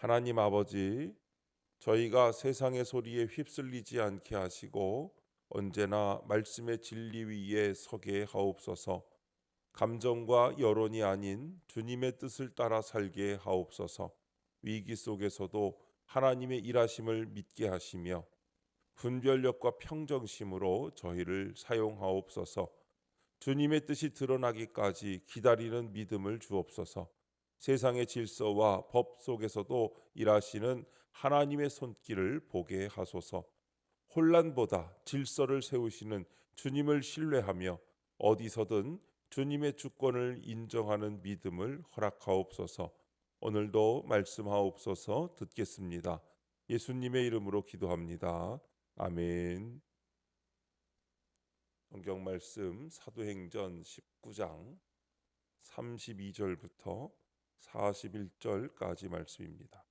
하나님 아버지, 저희가 세상의 소리에 휩쓸리지 않게 하시고 언제나 말씀의 진리 위에 서게 하옵소서. 감정과 여론이 아닌 주님의 뜻을 따라 살게 하옵소서. 위기 속에서도 하나님의 일하심을 믿게 하시며 분별력과 평정심으로 저희를 사용하옵소서. 주님의 뜻이 드러나기까지 기다리는 믿음을 주옵소서. 세상의 질서와 법 속에서도 일하시는 하나님의 손길을 보게 하소서. 혼란보다 질서를 세우시는 주님을 신뢰하며 어디서든 주님의 주권을 인정하는 믿음을 허락하옵소서. 오늘도 말씀하옵소서. 듣겠습니다. 예수님의 이름으로 기도합니다. 아멘. 성경 말씀 사도행전 19장 32절부터 41절까지 말씀입니다.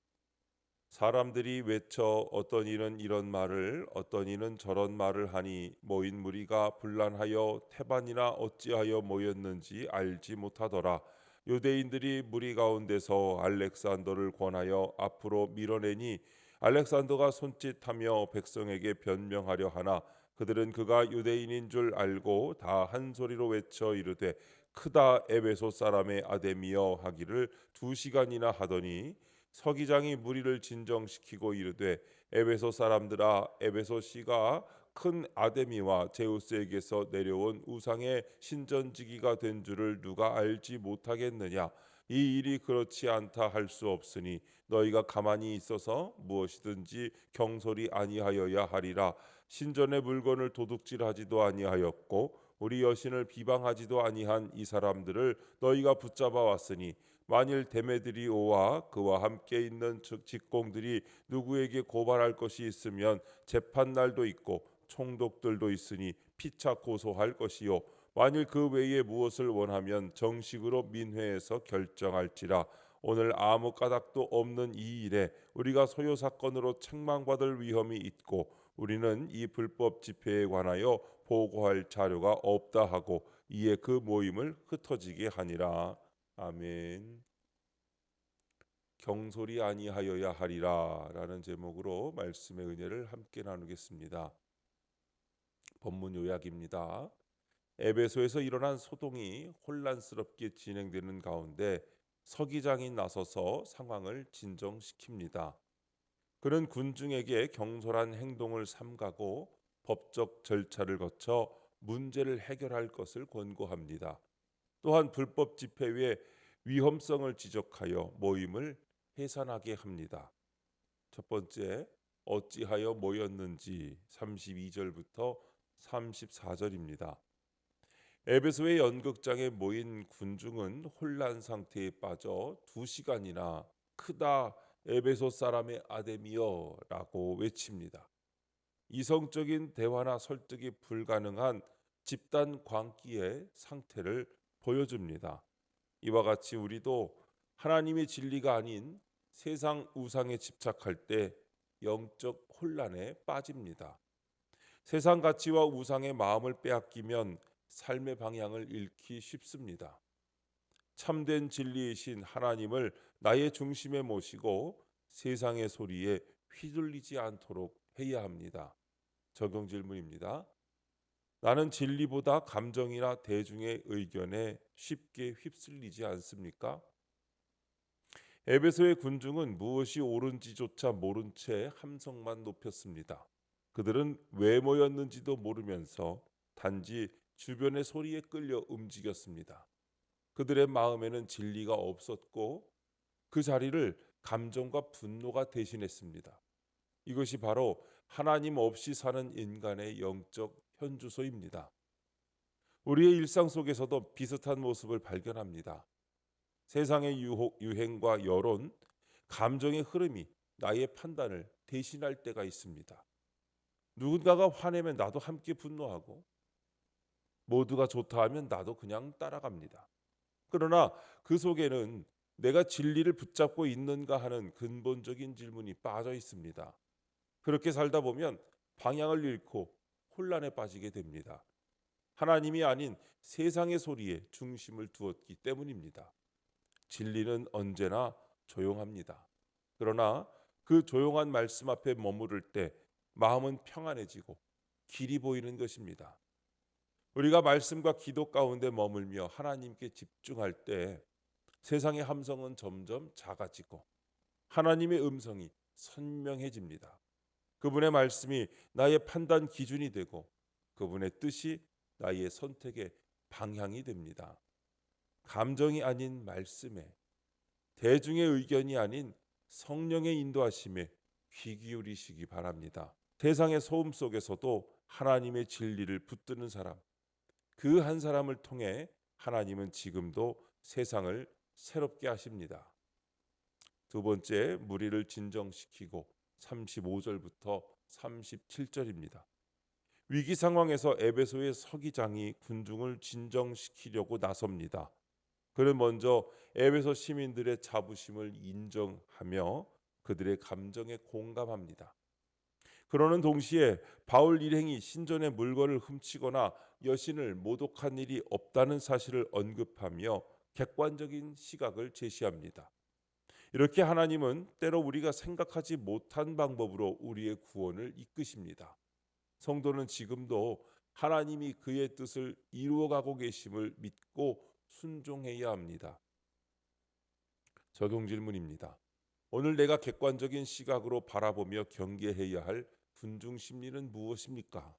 사람들이 외쳐 어떤 이는 이런 말을 어떤 이는 저런 말을 하니 모인 무리가 분란하여 태반이나 어찌하여 모였는지 알지 못하더라. 유대인들이 무리 가운데서 알렉산더를 권하여 앞으로 밀어내니 알렉산더가 손짓하며 백성에게 변명하려 하나 그들은 그가 유대인인 줄 알고 다 한 소리로 외쳐 이르되 크다 에베소 사람의 아데미여 하기를 2시간이나 하더니 서기장이 무리를 진정시키고 이르되 에베소 사람들아 에베소 씨가 큰 아데미와 제우스에게서 내려온 우상의 신전지기가 된 줄을 누가 알지 못하겠느냐. 이 일이 그렇지 않다 할 수 없으니 너희가 가만히 있어서 무엇이든지 경솔이 아니하여야 하리라. 신전의 물건을 도둑질하지도 아니하였고 우리 여신을 비방하지도 아니한 이 사람들을 너희가 붙잡아 왔으니 만일 데메드리오와 그와 함께 있는 직공들이 누구에게 고발할 것이 있으면 재판날도 있고 총독들도 있으니 피차 고소할 것이요 만일 그 외에 무엇을 원하면 정식으로 민회에서 결정할지라. 오늘 아무 까닭도 없는 이 일에 우리가 소요 사건으로 책망받을 위험이 있고 우리는 이 불법 집회에 관하여 보고할 자료가 없다 하고 이에 그 모임을 흩어지게 하니라. 아멘. 경솔이 아니하여야 하리라 라는 제목으로 말씀의 은혜를 함께 나누겠습니다. 본문 요약입니다. 에베소에서 일어난 소동이 혼란스럽게 진행되는 가운데 서기장이 나서서 상황을 진정시킵니다. 그는 군중에게 경솔한 행동을 삼가고 법적 절차를 거쳐 문제를 해결할 것을 권고합니다. 또한 불법 집회의 위험성을 지적하여 모임을 해산하게 합니다. 첫 번째, 어찌하여 모였는지 32절부터 34절입니다. 에베소의 연극장에 모인 군중은 혼란 상태에 빠져 2시간이나 크다 에베소 사람의 아데미여 라고 외칩니다. 이성적인 대화나 설득이 불가능한 집단 광기의 상태를 보여줍니다. 이와 같이 우리도 하나님의 진리가 아닌 세상 우상에 집착할 때 영적 혼란에 빠집니다. 세상 가치와 우상의 마음을 빼앗기면 삶의 방향을 잃기 쉽습니다. 참된 진리이신 하나님을 나의 중심에 모시고 세상의 소리에 휘둘리지 않도록 해야 합니다. 적용 질문입니다. 나는 진리보다 감정이나 대중의 의견에 쉽게 휩쓸리지 않습니까? 에베소의 군중은 무엇이 옳은지조차 모른 채 함성만 높였습니다. 그들은 왜 모였는지도 모르면서 단지 주변의 소리에 끌려 움직였습니다. 그들의 마음에는 진리가 없었고 그 자리를 감정과 분노가 대신했습니다. 이것이 바로 하나님 없이 사는 인간의 영적 현주소입니다. 우리의 일상 속에서도 비슷한 모습을 발견합니다. 세상의 유행과 여론, 감정의 흐름이 나의 판단을 대신할 때가 있습니다. 누군가가 화내면 나도 함께 분노하고 모두가 좋다 하면 나도 그냥 따라갑니다. 그러나 그 속에는 내가 진리를 붙잡고 있는가 하는 근본적인 질문이 빠져 있습니다. 그렇게 살다 보면 방향을 잃고 혼란에 빠지게 됩니다. 하나님이 아닌 세상의 소리에 중심을 두었기 때문입니다. 진리는 언제나 조용합니다. 그러나 그 조용한 말씀 앞에 머무를 때 마음은 평안해지고 길이 보이는 것입니다. 우리가 말씀과 기도 가운데 머물며 하나님께 집중할 때 세상의 함성은 점점 작아지고 하나님의 음성이 선명해집니다. 그분의 말씀이 나의 판단 기준이 되고 그분의 뜻이 나의 선택의 방향이 됩니다. 감정이 아닌 말씀에, 대중의 의견이 아닌 성령의 인도하심에 귀 기울이시기 바랍니다. 세상의 소음 속에서도 하나님의 진리를 붙드는 사람, 그 한 사람을 통해 하나님은 지금도 세상을 새롭게 하십니다. 두 번째, 무리를 진정시키고 35절부터 37절입니다. 위기 상황에서 에베소의 서기장이 군중을 진정시키려고 나섭니다. 그는 먼저 에베소 시민들의 자부심을 인정하며 그들의 감정에 공감합니다. 그러는 동시에 바울 일행이 신전의 물건을 훔치거나 여신을 모독한 일이 없다는 사실을 언급하며 객관적인 시각을 제시합니다. 이렇게 하나님은 때로 우리가 생각하지 못한 방법으로 우리의 구원을 이끄십니다. 성도는 지금도 하나님이 그의 뜻을 이루어가고 계심을 믿고 순종해야 합니다. 적용 질문입니다. 오늘 내가 객관적인 시각으로 바라보며 경계해야 할 군중 심리는 무엇입니까?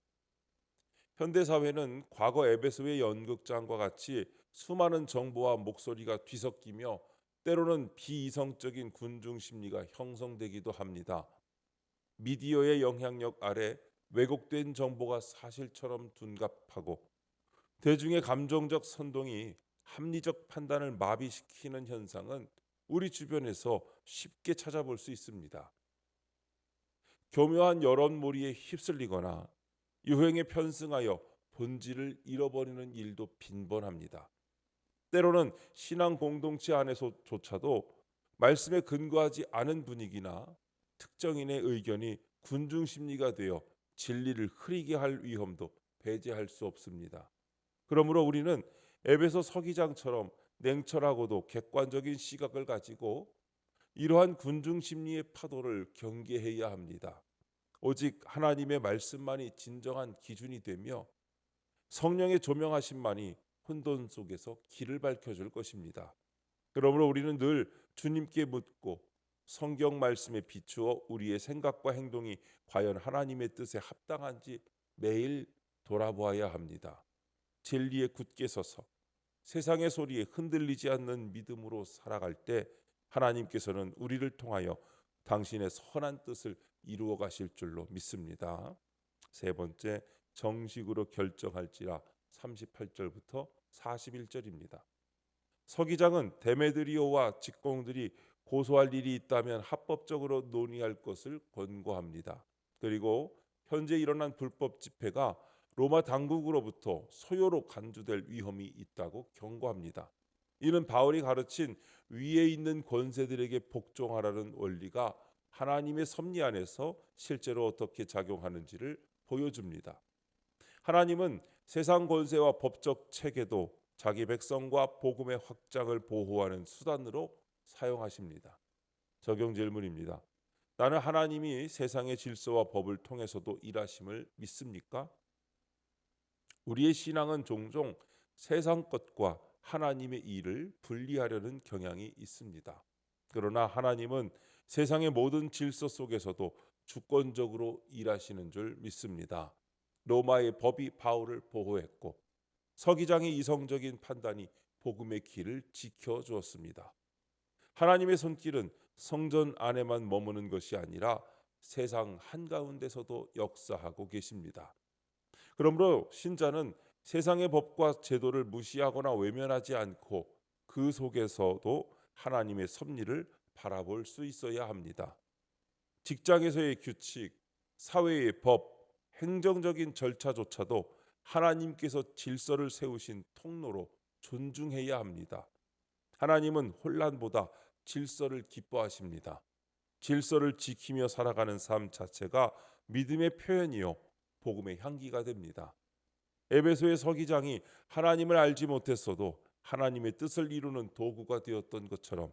현대 사회는 과거 에베소의 연극장과 같이 수많은 정보와 목소리가 뒤섞이며 때로는 비이성적인 군중 심리가 형성되기도 합니다. 미디어의 영향력 아래 왜곡된 정보가 사실처럼 둔갑하고 대중의 감정적 선동이 합리적 판단을 마비시키는 현상은 우리 주변에서 쉽게 찾아볼 수 있습니다. 교묘한 여론몰이에 휩쓸리거나 유행에 편승하여 본질을 잃어버리는 일도 빈번합니다. 때로는 신앙 공동체 안에서조차도 말씀에 근거하지 않은 분위기나 특정인의 의견이 군중 심리가 되어 진리를 흐리게 할 위험도 배제할 수 없습니다. 그러므로 우리는 에베소 서기장처럼 냉철하고도 객관적인 시각을 가지고 이러한 군중 심리의 파도를 경계해야 합니다. 오직 하나님의 말씀만이 진정한 기준이 되며 성령의 조명하심만이 혼돈 속에서 길을 밝혀줄 것입니다. 그러므로 우리는 늘 주님께 묻고 성경 말씀에 비추어 우리의 생각과 행동이 과연 하나님의 뜻에 합당한지 매일 돌아보아야 합니다. 진리에 굳게 서서 세상의 소리에 흔들리지 않는 믿음으로 살아갈 때 하나님께서는 우리를 통하여 당신의 선한 뜻을 이루어 가실 줄로 믿습니다. 세 번째, 정식으로 결정할지라 38절부터 41절입니다. 서기장은 데메드리오와 직공들이 고소할 일이 있다면 합법적으로 논의할 것을 권고합니다. 그리고 현재 일어난 불법 집회가 로마 당국으로부터 소요로 간주될 위험이 있다고 경고합니다. 이는 바울이 가르친 위에 있는 권세들에게 복종하라는 원리가 하나님의 섭리 안에서 실제로 어떻게 작용하는지를 보여줍니다. 하나님은 세상 권세와 법적 체계도 자기 백성과 복음의 확장을 보호하는 수단으로 사용하십니다. 적용 질문입니다. 나는 하나님이 세상의 질서와 법을 통해서도 일하심을 믿습니까? 우리의 신앙은 종종 세상 것과 하나님의 일을 분리하려는 경향이 있습니다. 그러나 하나님은 세상의 모든 질서 속에서도 주권적으로 일하시는 줄 믿습니다. 로마의 법이 바울을 보호했고 서기장의 이성적인 판단이 복음의 길을 지켜주었습니다. 하나님의 손길은 성전 안에만 머무는 것이 아니라 세상 한가운데서도 역사하고 계십니다. 그러므로 신자는 세상의 법과 제도를 무시하거나 외면하지 않고 그 속에서도 하나님의 섭리를 바라볼 수 있어야 합니다. 직장에서의 규칙, 사회의 법, 행정적인 절차조차도 하나님께서 질서를 세우신 통로로 존중해야 합니다. 하나님은 혼란보다 질서를 기뻐하십니다. 질서를 지키며 살아가는 삶 자체가 믿음의 표현이요 복음의 향기가 됩니다. 에베소의 서기장이 하나님을 알지 못했어도 하나님의 뜻을 이루는 도구가 되었던 것처럼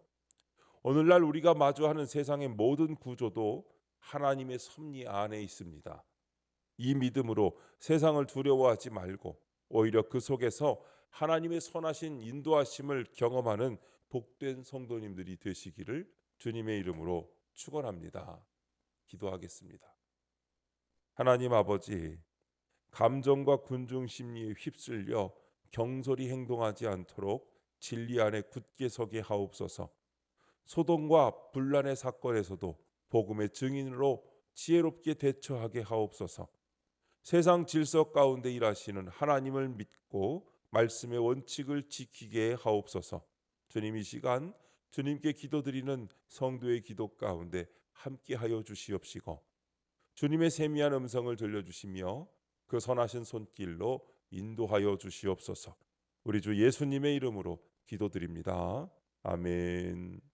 오늘날 우리가 마주하는 세상의 모든 구조도 하나님의 섭리 안에 있습니다. 이 믿음으로 세상을 두려워하지 말고 오히려 그 속에서 하나님의 선하신 인도하심을 경험하는 복된 성도님들이 되시기를 주님의 이름으로 축원합니다. 기도하겠습니다. 하나님 아버지, 감정과 군중 심리에 휩쓸려 경솔히 행동하지 않도록 진리 안에 굳게 서게 하옵소서. 소동과 분란의 사건에서도 복음의 증인으로 지혜롭게 대처하게 하옵소서. 세상 질서 가운데 일하시는 하나님을 믿고 말씀의 원칙을 지키게 하옵소서. 주님, 이 시간 주님께 기도드리는 성도의 기도 가운데 함께하여 주시옵시고 주님의 세미한 음성을 들려주시며 그 선하신 손길로 인도하여 주시옵소서. 우리 주 예수님의 이름으로 기도드립니다. 아멘.